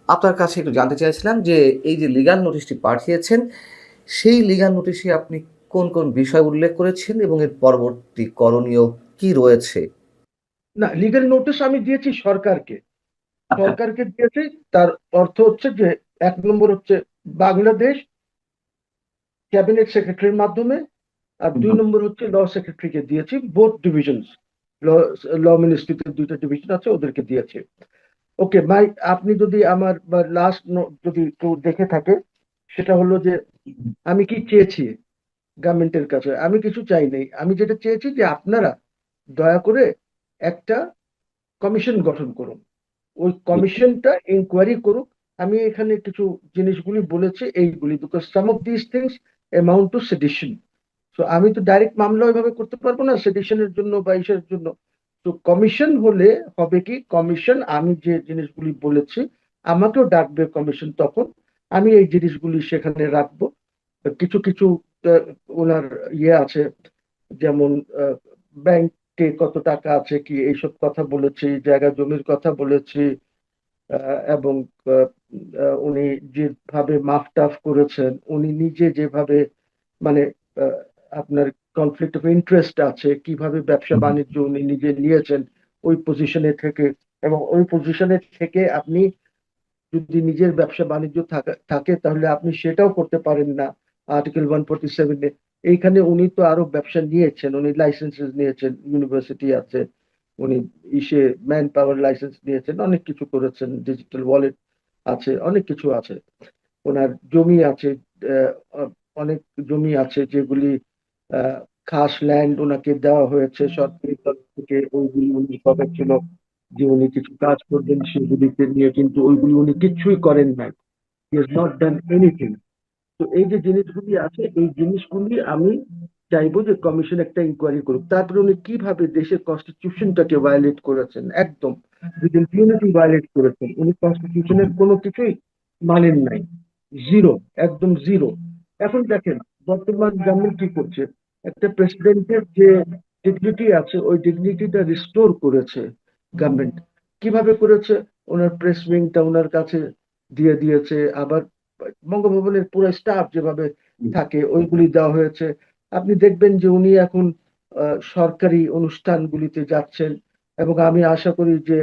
আপনার কাছে একটু জানতে চাইছিলাম যে এই যে লিগ্যাল নোটিশটি পাঠিয়েছেন, সেই লিগ্যাল নোটিশে আপনি কোন, কোন বিষয় উল্লেখ করেছেন এবং এর পরবর্তী করণীয় কি রয়েছে? না, লিগ্যাল নোটিশ আমি দিয়েছি সরকারকে। আচ্ছা। সরকারকে দিয়েছি। তার অর্থ হচ্ছে যে ১ নম্বর হচ্ছে বাংলাদেশ ক্যাবিনেট সেক্রেটারির মাধ্যমে, আর হুম, ২ নম্বর হচ্ছে ল সেক্রেটারিকে দিয়েছি, বোথ ডিভিশনস। ল ল মিনিস্ট্রিতে ২টা ডিভিশন আছে, ওদেরকে দিয়েছে। ওকে ভাই, আপনি যদি আমার লাস্ট যদি কেউ দেখে থাকে, সেটা হলো যে হুম, আমি কি চেয়েছি গভর্নমেন্টের কাছে। আমি কিছু চাই নাই, আমি যেটা চেয়েছি যে আপনারা দয়া করে একটা কমিশন গঠন করুন, ওই জি, কমিশনটা ইনকোয়ারি করুক। আমি এখানে কিছু জিনিসগুলি বলেছি এইগুলি, because some of this things amount two sedition. তো আমি তো ডাইরেক্ট মামলা ওইভাবে করতে পারবো না সেডিশনের জন্য বা ইসের জন্য। তো কমিশন হলে হবে কি, কমিশন আমি যে জিনিসগুলি বলেছি আমাকেও ডাকবে কমিশন, তখন আমি এই জিনিসগুলি সেখানে রাখবো। কিছু কিছু আহ, ওনার ইয়ে আছে, যেমন ব্যাংকে কত টাকা আছে কি এইসব কথা বলেছি, জায়গা জমির কথা বলেছি। এবং আহ, উনি যেভাবে মাফ টাফ করেছেন, উনি নিজে যেভাবে মানে আহ, আপনার কনফ্লিক্ট অফ ইন্টারেস্ট আছে, কিভাবে ব্যবসা হুম, বাণিজ্য উনি নিজে নিয়েছেন ওই পজিশনে থেকে। এবং ওই পজিশনে থেকে আপনি যদি নিজের ব্যবসা বাণিজ্য থাকে তাহলে আপনি সেটাও করতে পারেন না আর্টিকেল 147-এ। এইখানে উনি তো আরো ব্যবসা নিয়েছেন, উনি লাইসেন্সেস নিয়েছেন, ইউনিভার্সিটি আছে, উনি ইসে ম্যান পাওয়ার লাইসেন্স নিয়েছেন, অনেক কিছু করেছেন, ডিজিটাল ওয়ালেট আছে, অনেক কিছু আছে। ওনার জমি আছে, আহ, আহ, অনেক জমি আছে যেগুলি আহ, খাস ল্যান্ড ওনাকে দেওয়া হয়েছে সরকারি তরফ থেকে। ওইগুলি উনি কথা ছিল যে উনি কিছু কাজ করবেন সেগুলিকে নিয়ে, কিন্তু ওইগুলি উনি কিচ্ছুই করেন নাই। He has not done anything. তো এই যে জিনিসগুলি আছে, এই জিনিসগুলি আমি চাইবো যে কমিশন একটা ইনকোয়ারি করুক। তারপরে উনি কিভাবে দেশের কনস্টিটিউশনটাকে ভায়োলেট করেছেন, একদম উইথ ইম্পিউনিটি ভায়োলেট করেছেন। উনি কনস্টিটিউশনের কোনো কিছুই মানেন নাই, জিরো, একদম জিরো। এখন দেখেন বর্তমান গভর্নমেন্ট কি করছে, একটা প্রেসিডেন্টের যে ডিগনিটি আছে ওই ডিগনিটিটা রিস্টোর করেছে গভর্নমেন্ট। কিভাবে করেছে, ওনার প্রেস উইংটা ওনার কাছে দিয়ে দিয়েছে, আবার বঙ্গভবনের পুরো স্টাফ যেভাবে হুম, থাকে ওইগুলি দেওয়া হয়েছে। আপনি দেখবেন যে উনি এখন সরকারি অনুষ্ঠানগুলিতে যাচ্ছেন, এবং আমি আশা করি যে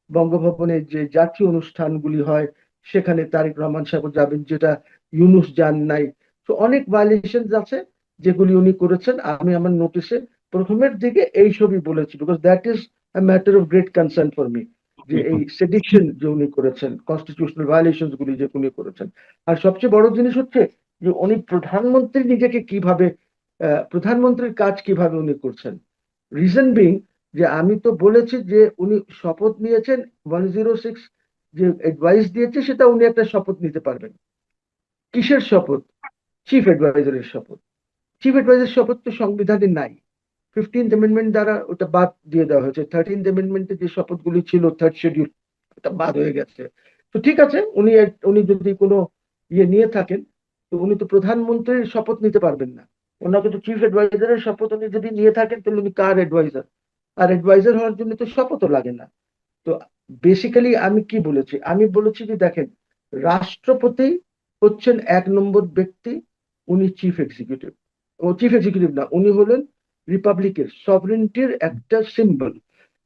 বঙ্গভবনে যে জাতীয় অনুষ্ঠানগুলি হয় সেখানে তারেক রহমান সাহেব যাবেন, যেটা ইউনুস যান নাই। তো অনেক ভায়োলেশন আছে যেগুলি উনি করেছেন। আমি আমার নোটিশে প্রথমের দিকে এই সবই বলেছি, because that is a matter of great concern for me, যে এই হুম, সেডিকশন যে উনি করেছেন, কনস্টিটিউশনাল ভায়োলেশন গুলি যে উনি করেছেন। আর সবচেয়ে বড় জিনিস হচ্ছে যে উনি প্রধানমন্ত্রী নিজেকে কিভাবে, প্রধানমন্ত্রীর কাজ কিভাবে উনি করছেন। রিজন বিং, যে আমি তো বলেছি যে উনি শপথ নিয়েছেন 106, যে অ্যাডভাইস দিয়েছে সেটা উনি একটা শপথ নিতে পারবেন। কিসের শপথ? চিফ অ্যাডভাইজারের শপথ। চিফ অ্যাডভাইজার শপথ তো সংবিধানে নাই। 15th অ্যামেন্ডমেন্ট দ্বারা ওটা বাদ দিয়ে দেওয়া হয়েছে। 13th অ্যামেন্ডমেন্টে যে শপথগুলি ছিল, থার্ড শিডিউল, ওটা বাদ হয়ে গেছে। তো ঠিক আছে, উনি উনি যদি কোনো ইয়ে নিয়ে থাকেন, তো উনি তো প্রধানমন্ত্রীর শপথ নিতে পারবেন না। ওনাকে তো চিফ অ্যাডভাইজারের শপথ উনি যদি নিয়ে থাকেন, তাহলে উনি কার অ্যাডভাইজার? আর অ্যাডভাইজার হওয়ার জন্য তো শপথও লাগে না। তো বেসিক্যালি আমি কি বলেছি, আমি বলেছি যে দেখেন, রাষ্ট্রপতি হচ্ছেন 1 নম্বর ব্যক্তি, উনি চিফ এক্সিকিউটিভ। ও চিফ এক্সিকিউটিভ না, উনি হলেন রিপাবলিকের সভরেন্টির একটা সিম্বল।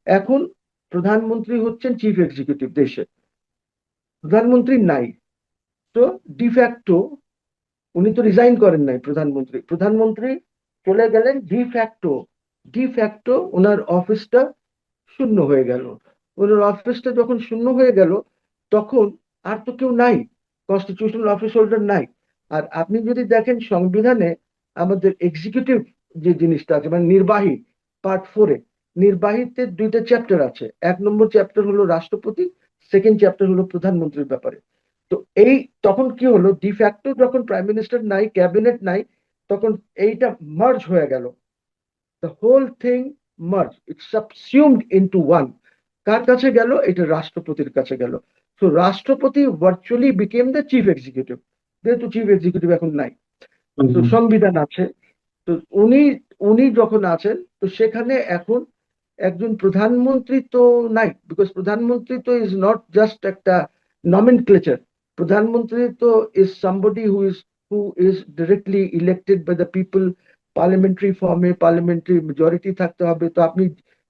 এখন প্রধানমন্ত্রী হচ্ছেন চিফ এক্সিকিউটিভ দেশে, প্রধানমন্ত্রী নাই। তো ডিফ্যাক্টো উনি তো রিজাইন করেন নাই, প্রধানমন্ত্রী প্রধানমন্ত্রী চলে গেলেন ডিফ্যাক্টো। ডিফ্যাক্টো ওনার অফিসটা শূন্য হয়ে গেল। ওনার অফিসটা যখন শূন্য হয়ে গেল, তখন আর তো কেউ নাই, কনস্টিটিউশনাল অফিস হোল্ডার নাই। আর আপনি যদি দেখেন সংবিধানে আমাদের এক্সিকিউটিভ যে জিনিসটা আছে, মানে নির্বাহী, পার্ট 4-এ, নির্বাহীতে 2টা চ্যাপ্টার আছে। 1 নম্বর চ্যাপ্টার হলো রাষ্ট্রপতি, সেকেন্ড চ্যাপ্টার হলো প্রধানমন্ত্রীর ব্যাপারে। তো এই তখন কি হলো, ডিফ্যাক্টো যখন প্রাইম মিনিস্টার নাই, ক্যাবিনেট নাই, তখন এইটা মার্জ হয়ে গেল। the whole thing merged, it subsumed into one. কার কাছে গেল? এটা রাষ্ট্রপতির কাছে গেল। তো রাষ্ট্রপতি virtually became the chief executive, যেহেতু চিফ এক্সিকিউটিভ এখন নাই। তো হুম, সংবিধান আছে। তো উনি উনি যখন আছেন, তো সেখানে এখন একজন প্রধানমন্ত্রী তো নাই, বিকজ প্রধানমন্ত্রী তো ইজ নট জাস্ট একটা nomenclature. প্রধানমন্ত্রী তো is somebody who is directly elected by the people, parliamentary form-এ parliamentary majority থাকতে হবে। তো আপনি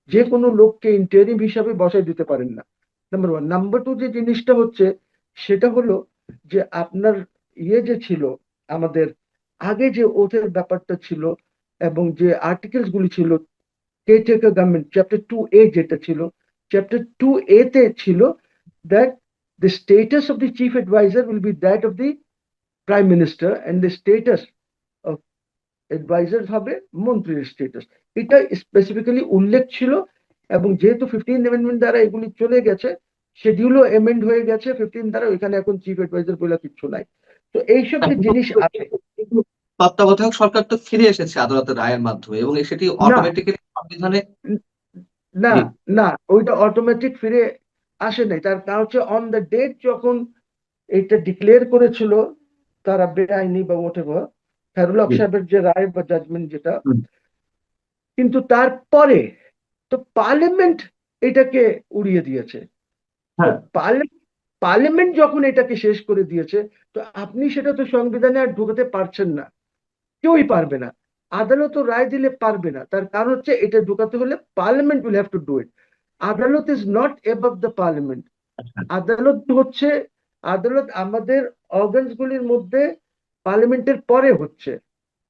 যে কোনো লোককে ইন্টারিম হিসাবে বসাই দিতে পারেন না, নাম্বার ওয়ান। নাম্বার টু, যে জিনিসটা হচ্ছে সেটা হলো যে আপনার যে ছিল আমাদের আগে যে ওথের ব্যাপারটা ছিল এবং যে আর্টিকেলস গুলি ছিল, কেয়ারটেকার গভর্নমেন্ট চ্যাপ্টার 2A যেটা ছিল, চ্যাপ্টার 2A তে ছিল that the status of the chief advisor will be that of the prime minister and the status of advisor হবে মন্ত্রীর স্টেটাস। এটা স্পেসিফিক্যালি উল্লেখ ছিল। এবং যেহেতু 15 অ্যামেন্ডমেন্ট দ্বারা এগুলি চলে গেছে, শিডিউলও এমেন্ড হয়ে গেছে 15 দ্বারা, ওইখানে এখন চিফ অ্যাডভাইজার বলে কিছু নাই। তো এইসব যে জিনিস আছে, তত্ত্বাবধায়ক সরকার তো ফিরে এসেছে আদালতের রায়ের মাধ্যমে, এবং সেটি না অটোমেটিক্যালি সংবিধানে। না জি। না, ওইটা অটোমেটিক ফিরে আসে নাই। তার কারণ হচ্ছে অন দ্য ডেট যখন এটা ডিক্লেয়ার করেছিল তারা বেআইনি বা whatever, ফেরুল হক জি। সাহেবের যে রায় বা জাজমেন্ট যেটা, হুম। কিন্তু তারপরে তো পার্লামেন্ট এটাকে উড়িয়ে দিয়েছে। তো হ্যাঁ। পার্লামেন্ট যখন এটাকে শেষ করে দিয়েছে, তো আপনি সেটা তো সংবিধানে আর ঢুকাতে পারছেন না, কেউই পারবে না। আদালতও রায় দিলে পারবে না। তার কারণ হচ্ছে এটা ঢুকাতে হলে parliament will have to do it. আদালত is not above the parliament. আচ্ছা। আদালত হচ্ছে, আদালত আমাদের অর্গানস গুলির মধ্যে পার্লামেন্টের পরে হচ্ছে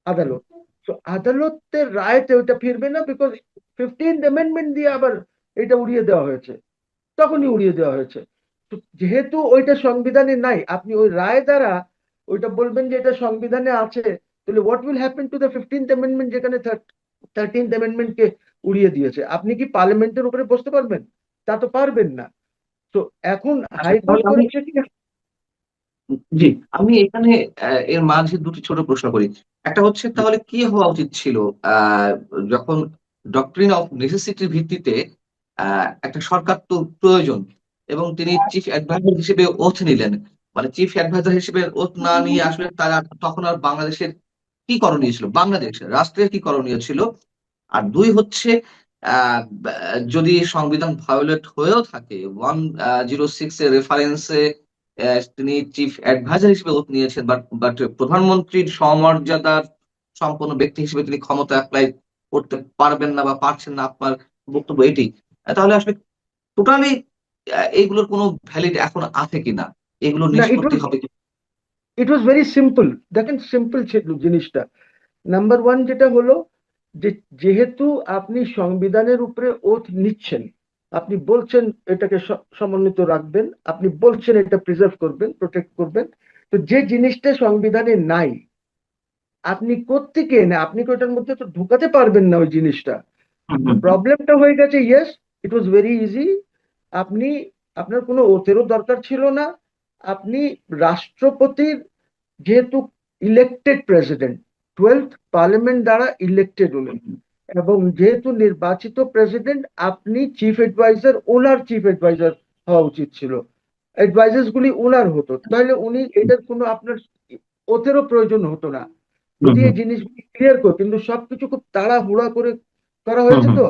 আদালত। তো আদালতের রায়তে ওটা ফিরবে না, বিকজ 15th অ্যামেন্ডমেন্ট দিয়ে আবার এটা উড়িয়ে দেওয়া হয়েছে, তখনই উড়িয়ে দেওয়া হয়েছে। তো যেহেতু ওইটা সংবিধানে নাই, আপনি ওই রায় দ্বারা ওইটা বলবেন যে এটা সংবিধানে আছে, তাহলে what will happen to the 15th amendment, যেখানে 13th অ্যামেন্ডমেন্টকে উড়িয়ে দিয়েছে? আপনি কি পার্লামেন্টের উপরে বসতে পারবেন? তা তো পারবেন না। তো এখন আচ্ছা, হাইকোর্ট তাহলে আমি, করেছে কি? জি, আমি এখানে এর মাঝে দুটি ছোট প্রশ্ন করি। একটা হচ্ছে, তাহলে কি হওয়া উচিত ছিল যখন ডক্ট্রিন অফ নেসেসিটির ভিত্তিতে একটা সরকার তো প্রয়োজন, এবং তিনি চিফ অ্যাডভাইজার হিসেবে ওথ নিলেন। মানে চিফ অ্যাডভাইজার হিসেবে ওথ না নিয়ে আসলে তারা তখন আর বাংলাদেশের কি করণীয় ছিল, বাংলাদেশ রাষ্ট্রের কি করণীয় ছিল? আর দুই হচ্ছে, যদি সংবিধান ভায়োলেট হয়েও থাকে, 106 এর রেফারেন্সে তিনি চিফ অ্যাডভাইজার হিসেবে ওথ নিয়েছেন, বাট প্রধানমন্ত্রীর সমমর্যাদার সম্পন্ন ব্যক্তি হিসেবে তিনি ক্ষমতা অ্যাপ্লাই করতে পারবেন না বা পারছেন না, আপনার বক্তব্য এটি। তাহলে আসলে টোটালি এইগুলোর কোনো ভ্যালিড এখন আছে কিনা, এগুলো না, নিষ্পত্তি হবে কি? ইট ওয়াজ ভেরি সিম্পল। দেখেন, সিম্পল ছিল জিনিসটা। নাম্বার ওয়ান যেটা হলো যে যেহেতু আপনি সংবিধানের উপরে ওথ নিচ্ছেন, আপনি বলছেন এটাকে সমন্বিত রাখবেন, আপনি বলছেন এটা প্রিজার্ভ করবেন, প্রোটেক্ট করবেন। তো যে জিনিসটা সংবিধানে নাই, আপনি কোত্থেকে এনে আপনি কি ওটার মধ্যে তো ঢুকাতে পারবেন না ওই জিনিসটা। হুম, তো হুম, হুম। প্রবলেমটা হয়ে গেছে, yes, it was very easy. আপনি, আপনার কোনো ওথেরও দরকার ছিল না। আপনি রাষ্ট্রপতির, যেহেতু ইলেক্টেড প্রেসিডেন্ট, 12th পার্লামেন্ট দ্বারা ইলেক্টেড উনি, এবং যেহেতু নির্বাচিত প্রেসিডেন্ট, আপনি চিফ অ্যাডভাইজার, ওনার চিফ অ্যাডভাইজার হওয়া উচিত ছিল। অ্যাডভাইজার্স গুলি ওনার হতো, তাহলে উনি এটার কোনো আপনার ওথেরও প্রয়োজন হতো না, হুম, যদি হুম, এই জিনিসগুলি ক্লিয়ার করো। কিন্তু সবকিছু খুব তাড়াহুড়া করে করা হুম, হয়েছে হুম, তো,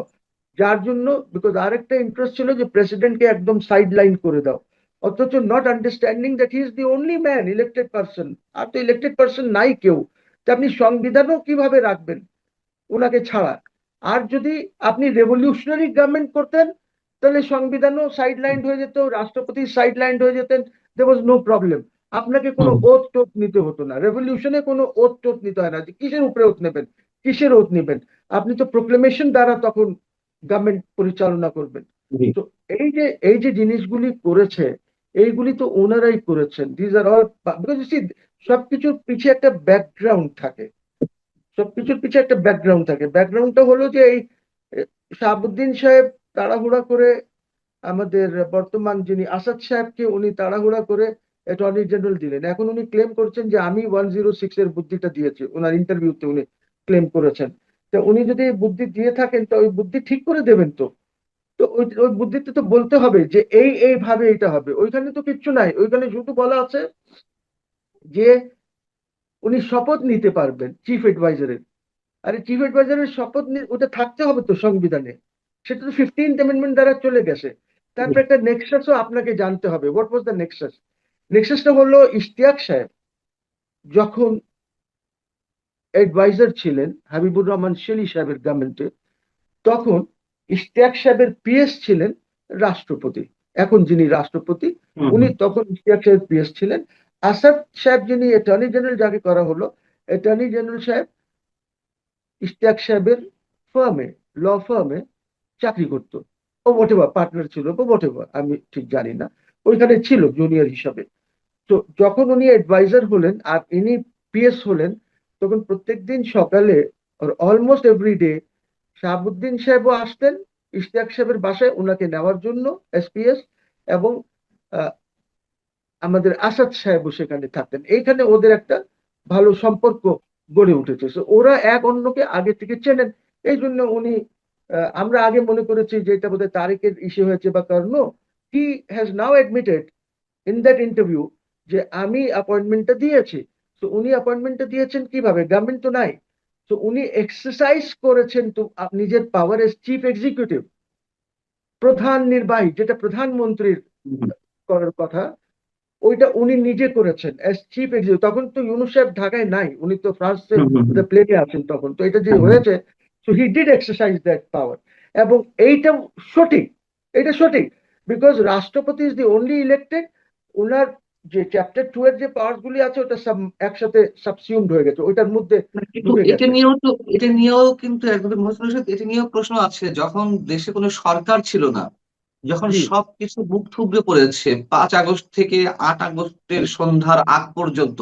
যার জন্য, বিকজ আরেকটা ইন্টারেস্ট ছিল যে প্রেসিডেন্টকে একদম সাইড লাইন করে দাও, অথচ not understanding that he is the only man elected person. আর তো ইলেক্টেড পার্সন নাই কেউ, তা আপনি সংবিধানও কিভাবে রাখবেন ওনাকে ছাড়া? আর যদি আপনি রেভলিউশনারি গভর্নমেন্ট করতেন, তাহলে সংবিধানও সাইড লাইন হয়ে যেত, রাষ্ট্রপতি সাইড লাইন হয়ে যেতেন, দে ওয়াজ নো প্রবলেম। আপনাকে কোনো হুম, ওথ টোথ নিতে হতো না, রেভলিউশনে কোনো ওথ টোথ নিতে হয় না। যে কিসের উপরে ওথ নেবেন, কিসের ওথ নেবেন? আপনি তো প্রোক্লেমেশন দ্বারা তখন গভর্নমেন্ট পরিচালনা করবেন। জি। তো এই যে জিনিসগুলি করেছে, এইগুলি তো ওনারাই করেছেন। দিজ আর অল, বিকজ সবকিছুর পিছিয়ে একটা ব্যাকগ্রাউন্ড থাকে, সবকিছুর পিছিয়ে একটা ব্যাকগ্রাউন্ড থাকে। ব্যাকগ্রাউন্ডটা হলো যে এই শাহাবুদ্দিন সাহেব তাড়াহুড়া করে আমাদের বর্তমান যিনি আসাদ সাহেবকে উনি তাড়াহুড়া করে অ্যাটর্নি জেনারেল দিলেন। এখন উনি ক্লেম করছেন যে আমি 106 এর বুদ্ধিটা দিয়েছি, ওনার ইন্টারভিউতে উনি ক্লেম করেছেন। তো উনি যদি এই বুদ্ধি দিয়ে থাকেন, তো ওই বুদ্ধি ঠিক করে দেবেন তো। তো ওই ওই বুদ্ধিতে তো বলতে হবে যে এইভাবে এটা হবে। ওইখানে তো কিচ্ছু নাই, ওইখানে শুধু বলা আছে যে উনি শপথ নিতে পারবেন চিফ অ্যাডভাইজারের। আরে চিফ অ্যাডভাইজারের শপথ ওটা থাকতে হবে তো সংবিধানে, সেটা তো 15th অ্যামেন্ডমেন্ট দ্বারা চলে গেছে। তারপর একটা নেক্সাসও আপনাকে জানতে হবে। What was the nexus? নেক্সাসটা হলো ইশতিয়াক সাহেব যখন অ্যাডভাইজার ছিলেন হাবিবুর রহমান শেলী সাহেবের গভর্নমেন্টে, তখন ইশতিয়াক সাহেবের পিএস ছিলেন রাষ্ট্রপতি, এখন যিনি রাষ্ট্রপতি, হুম উনি হুম তখন ইশতিয়াক সাহেব পিএস ছিলেন। আসাদ সাহেব যিনি অ্যাটর্নি জেনারেল, যাকে করা হলো অ্যাটর্নি জেনারেল সাহেব, ইশতিয়াক সাহেবের ফার্মে, ল ফার্মে চাকরি করতো। ও হোয়াটেভার পার্টনার ছিল বা হোয়াটেভার, আমি ঠিক জানি না, ওইখানে ছিল জুনিয়র হিসাবে। তো যখন উনি অ্যাডভাইজার হলেন আর ইনি পিএস হলেন, তখন প্রত্যেকদিন সকালে অলমোস্ট এভরি ডে শাহাবুদ্দিন সাহেবও আসতেন ইশতিয়াক সাহেবের বাসায় ওনাকে নেওয়ার জন্য, এসপিএস, এবং আহ, আমাদের আসাদ সাহেবও সেখানে থাকতেন। এইখানে ওদের একটা ভালো সম্পর্ক গড়ে উঠেছে। So ওরা এক অন্যকে আগে থেকে চেনেন। এই জন্য উনি, আমরা আগে মনে করেছি যে এটা বোধহয় তারেকের ইস্যু হয়েছে বা কারণ, he has now admitted in that interview যে আমি অ্যাপয়েন্টমেন্টটা দিয়েছি। তো উনি অ্যাপয়েন্টমেন্টটা দিয়েছেন কিভাবে? গভর্নমেন্ট তো নাই। তো উনি এক্সারসাইজ করেছেন তো নিজের পাওয়ার এস চিফ এক্সিকিউটিভ, প্রধান নির্বাহী, যেটা প্রধানমন্ত্রীর হুম করার কথা, ওইটা উনি নিজে করেছেন এস চিফ এক্সিকিউটিভ। তখন তো ইউনূস সাহেব ঢাকায় নাই, উনি তো ফ্রান্সে হুম হুম হুম প্লেনে আছেন তখন। তো এটা যে হুম হুম। হয়েছে, so he did exercise that পাওয়ার। এবং এইটা সঠিক, এটা সঠিক, বিকজ রাষ্ট্রপতি ইজ দি অনলি ইলেক্টেড। ওনার যে চ্যাপ্টার 2 এর যে পাওয়ার গুলি আছে ওটা সব একসাথে সাবসিউমড হয়ে গেছে, ওইটার মধ্যে না, কিন্তু ঢুকে এটা গেছে। নিয়েও তো, এটা নিয়েও কিন্তু একদম মহাসনের সাথে এটা নিয়েও প্রশ্ন আছে। যখন দেশে কোনো সরকার ছিল না, যখন জি সবকিছু বুক থুবড়ে পড়েছে 5 আগস্ট থেকে 8 আগস্টের সন্ধ্যার আগ পর্যন্ত,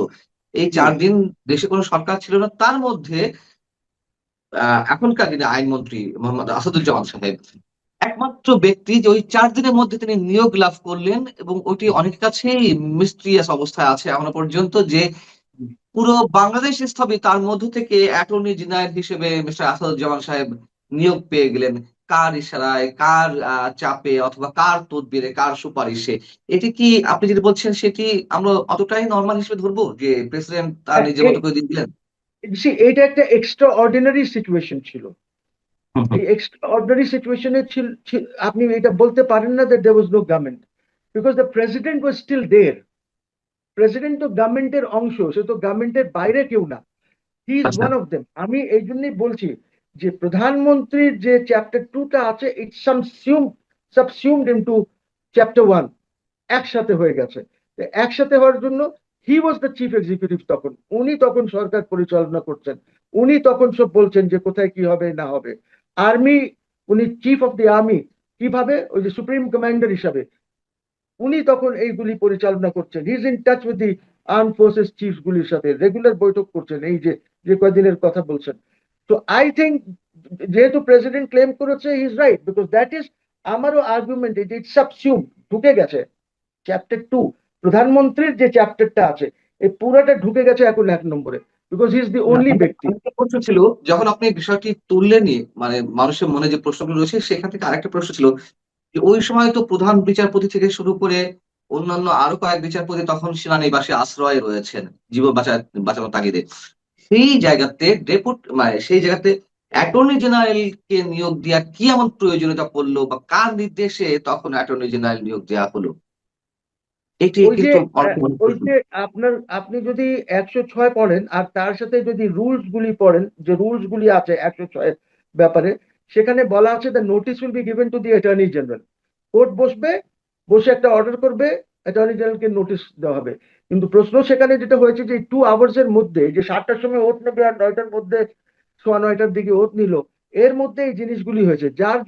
এই জি 4 দিন দেশে কোনো সরকার ছিল না, তার মধ্যে এখনকার যিনি আইনমন্ত্রী মোহাম্মদ আসাদুজ্জামান সাহেব একমাত্র ব্যক্তি যে ওই 4 দিনের মধ্যে তিনি নিয়োগ লাভ করলেন, এবং ওইটি অনেক কাছেই মিস্ট্রিয়াস অবস্থায় আছে এখনো পর্যন্ত, যে পুরো বাংলাদেশ স্থবির, তার মধ্য থেকে অ্যাটর্নি জেনারেল হিসেবে মিস্টার আসাদুজ্জামান সাহেব নিয়োগ পেয়ে গেলেন। কার ইশারায়, কার চাপে, অথবা কার তদবিরে, কার সুপারিশে? এটি কি আপনি যেটা বলছেন সেটি আমরা অতটাই নর্মাল হিসেবে ধরবো যে প্রেসিডেন্ট তার নিজের মতো করে দিয়ে দিলেন? এটা একটা এক্সট্রা অর্ডিনারি সিচুয়েশন ছিল। হুম হুম। এই এক্সট্রা অর্ডিনারি সিচুয়েশনে আপনি এটা বলতে পারেন না that there was no government, because the president was still there. President তো গভর্নমেন্টের অংশ, সে তো গভর্নমেন্টের বাইরে কেউ না। হি ইজ আচ্ছা। One of them. আমি এই জন্যই বলছি যে প্রধানমন্ত্রীর যে চ্যাপ্টার 2টা আছে, ইটস সাবসিউমড ইনটু চ্যাপ্টার 1, একসাথে হয়ে গেছে। তো একসাথে হওয়ার জন্য হি ওয়াজ দ্য চিফ এক্সিকিউটিভ তখন, উনি তখন সরকার পরিচালনা করছেন, উনি তখন সব বলছেন যে কোথায় কি হবে না হবে। আর্মি, উনি চিফ অফ দি আর্মি, কিভাবে ওই যে সুপ্রিম কমান্ডার হিসাবে উনি তখন এইগুলি পরিচালনা করছেন। He is in touch with the arm forces chief গুলির সাথে রেগুলার বৈঠক করছেন, এই যে যে কয়দিনের কথা বলছেন। তো আই থিঙ্ক যেহেতু প্রেসিডেন্ট ক্লেম করেছে, he is right, because that is, আমারও আর্গুমেন্ট, ইট সাবসিউম, ঢুকে গেছে চ্যাপ্টার 2। প্রধানমন্ত্রীর যে চ্যাপ্টারটা আছে এই পুরাটা ঢুকে গেছে এখন 1 নম্বরে, বিকজ হি ইজ দি না, অনলি ব্যক্তি। আরেকটা প্রশ্ন ছিল, যখন আপনি বিষয়টি তুললেনই, মানে মানুষের মনে যে প্রশ্নগুলো রয়েছে সেখান থেকে আরেকটা প্রশ্ন ছিল, যে ওই সময় তো প্রধান বিচারপতি থেকে শুরু করে অন্যান্য আরো কয়েক বিচারপতি তখন সেনানিবাসে আশ্রয়ে রয়েছেন জীবন বাঁচানোর তাগিদে। সেই জায়গাতে মানে সেই জায়গাতে অ্যাটর্নি জেনারেল কে নিয়োগ দেওয়া কি এমন প্রয়োজনীয়তা পড়লো, বা কার নির্দেশে তখন অ্যাটর্নি জেনারেল নিয়োগ দেওয়া হলো? এটি ওই যে কিন্তু অনেক অনেক ওই প্রশ্ন। যে আপনি যদি 106 পড়েন আর তার সাথে যদি রুলস গুলি পড়েন, যে রুলস গুলি আছে 106 ব্যাপারে, সেখানে বলা আছে the notice will be given to the attorney general. Court বসবে, বসে একটা অর্ডার করবে, অ্যাটর্নি জেনারেলকে নোটিশ দেওয়া হবে। কিন্তু প্রশ্ন সেখানে যেটা হয়েছে যে 2 আওয়ার্স এর মধ্যে, যে 7টার সময় ওত নেবে আর 9টার মধ্যে, সোয়া 9টার দিকে ওত নিল, এর মধ্যে এই জিনিসগুলি হয়েছে, যার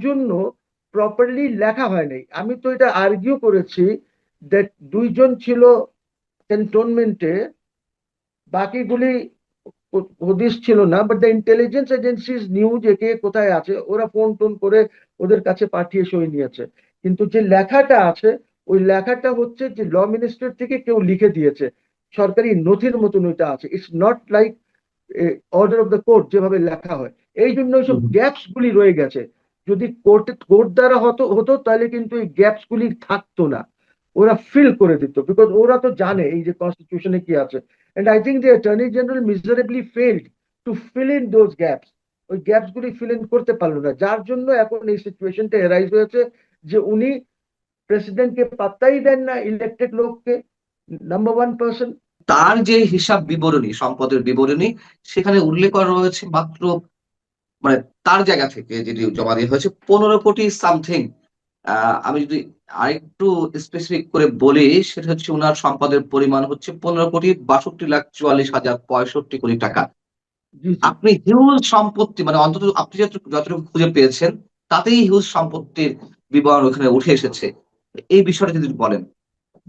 জন্য প্রপারলি লেখা হয় নাই। আমি তো এটা আর্গিউ করেছি দ্যাট 2জন ছিল ক্যান্টনমেন্টে, বাকিগুলি হদিস ছিল না, but the intelligence agencies new যে কে কোথায় আছে, ওরা ফোন টোন করে ওদের কাছে পাঠিয়ে সই নিয়েছে। কিন্তু যে লেখাটা আছে, ওই লেখাটা হচ্ছে যে ল মিনিস্টার থেকে কেউ লিখে দিয়েছে, সরকারি নথির মতন ওইটা আছে। It's not like order of the court যেভাবে লেখা হয়। এই জন্য ওইসব হুম গ্যাপস গুলি রয়ে গেছে। যদি কোর্ট দ্বারা হতো হতো তাহলে কিন্তু এই গ্যাপস গুলি থাকতো না, ওরা ফিল করে দিত, বিকজ ওরা তো জানে এই যে কনস্টিটিউশনে কি আছে। And I think the attorney general miserably failed to fill in those gaps. ওই গ্যাপস গুলি ফিল ইন করতে পারলো না, যার জন্য এখন এই সিচুয়েশনটা এরাইজ হয়েছে যে উনি প্রেসিডেন্টকে পাত্তাই দেন না, ইলেক্টেড লোককে, নাম্বার ওয়ান পার্সন। তার যে হিসাব বিবরণী, সম্পদের বিবরণী, সেখানে উল্লেখ করা রয়েছে মাত্র, মানে তার জায়গা থেকে যেটি জমা দেওয়া হয়েছে 15 কোটি সামথিং। আমি যদি আরেকটু স্পেসিফিক করে বলি, সেটা হচ্ছে ওনার সম্পদের পরিমাণ হচ্ছে 15,62,44,65 কোটি টাকা। জি জি। আপনি হিউজ সম্পত্তি, মানে অন্তত আপনি যতটুকু খুঁজে পেয়েছেন তাতেই হিউজ সম্পত্তির বিবরণ ওখানে উঠে এসেছে। এই বিষয়টা যদি বলেন,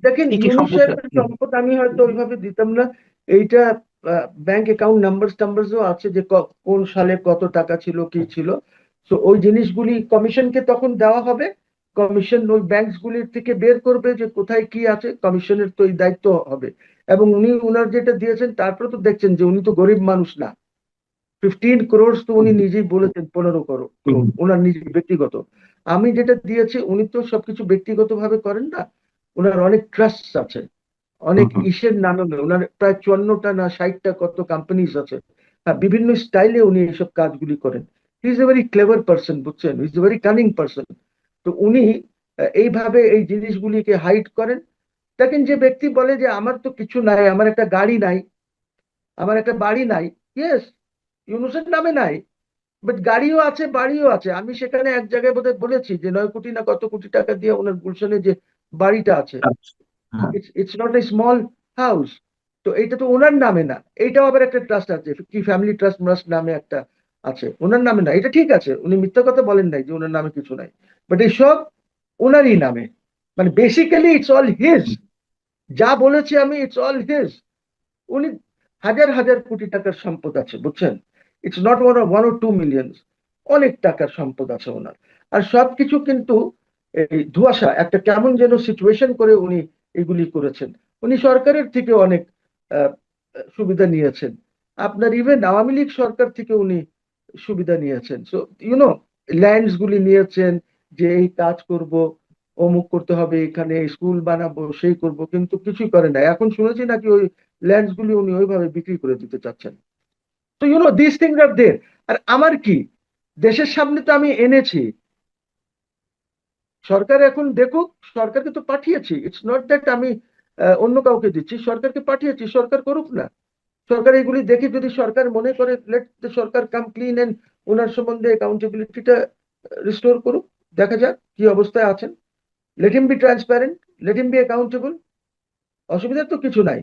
দেখেন, কি কি ইউনুস সম্পত্তি। সাহেবের সম্পদ আমি হয়তো ওইভাবে দিতাম না। এইটা ব্যাংক অ্যাকাউন্ট নাম্বার টাম্বারও আছে যে কোন সালে কত টাকা ছিল কি ছিল। তো ওই জিনিসগুলি কমিশনকে তখন দেওয়া হবে। কমিশন ওই ব্যাংকস গুলির থেকে বের করবে যে কোথায় কি আছে, কমিশনের তো এই দায়িত্ব হবে। এবং উনি উনার যেটা দিয়েছেন তারপরে তো দেখছেন যে উনি তো গরিব মানুষ না। 15 crore তো উনি নিজেই বলেছেন, 15 crore ওনার নিজের ব্যক্তিগত। আমি যেটা দিয়েছি, উনি তো সবকিছু ব্যক্তিগত ভাবে করেন না, ওনার অনেক ট্রাস্ট আছে, অনেক ইসের নামে ওনার প্রায় 54টা না 60টা কত কোম্পানিজ আছে। বিভিন্ন স্টাইলে উনি এইসব কাজগুলি করেন। He is a very clever person, বুঝছেন, he is a very cunning person. তো উনি এইভাবে এই জিনিসগুলিকে হাইড করেন। দেখেন, যে ব্যক্তি বলে যে আমার তো কিছু নাই, আমার একটা গাড়ি নাই, আমার একটা বাড়ি নাই, ইয়েস, ইউনুসের নামে নাই, বাট গাড়িও আছে, বাড়িও আছে। আমি সেখানে এক জায়গায় বোধহয় বলেছি যে 9 কোটি না কত কোটি টাকা দিয়ে ওনার গুলশানে যে বাড়িটা আছে, হ্যাঁ। It's not a small house. তো এইটা তো ওনার নামে না, এইটাও আবার একটা ট্রাস্ট আছে, কি ফ্যামিলি ট্রাস্ট মাস্ট নামে একটা আছে, ওনার নামে না। এটা ঠিক আছে, উনি মিথ্যা কথা বলেন নাই যে ওনার নামে কিছু নাই, বাট এইসব ওনারই নামে। মানে বেসিক্যালি ইটস অল হিজ। যা বলেছি আমি, ইটস অল হিজ। উনি হাজার হাজার কোটি টাকার সম্পদ আছে, বুঝছেন। ইটস নট 1 or 2 million, অনেক টাকার সম্পদ আছে ওনার। আর সবকিছু কিন্তু এই ধোঁয়াশা একটা কেমন যেন সিচুয়েশন করে উনি এগুলি করেছেন। উনি সরকারের থেকে অনেক আহ, সুবিধা নিয়েছেন। আপনার ইভেন আওয়ামী লীগ সরকার থেকে উনি সুবিধা নিয়েছেন। সো ইউনো, ল্যান্ডস গুলি নিয়েছেন, যে এই কাজ করব, অমুক করতে হবে, এখানে স্কুল বানাবো, সেই করব, কিন্তু কিছুই করে না। এখন শুনেছি নাকি ওই ল্যান্ডস গুলি উনি ওইভাবে বিক্রি করে দিতে চাচ্ছেন। তো দিস থিংস আর দেয়ার। আর আমার কি, দেশের সামনে তো আমি এনেছি, সরকার এখন দেখুক। সরকারকে তো পাঠিয়েছি, ইটস নট দ্যাট আমি অন্য কাউকে দিচ্ছি, সরকারকে পাঠিয়েছি, সরকার করুক না। সরকার এগুলি দেখে যদি সরকার মনে করে, let the sarkar come clean and ওনার সম্বন্ধে অ্যাকাউন্টেবিলিটিটা রিস্টোর করুক। দেখা যাক কি অবস্থায় আছেন। Let him be transparent, let him be accountable. অসুবিধার তো কিছু নাই।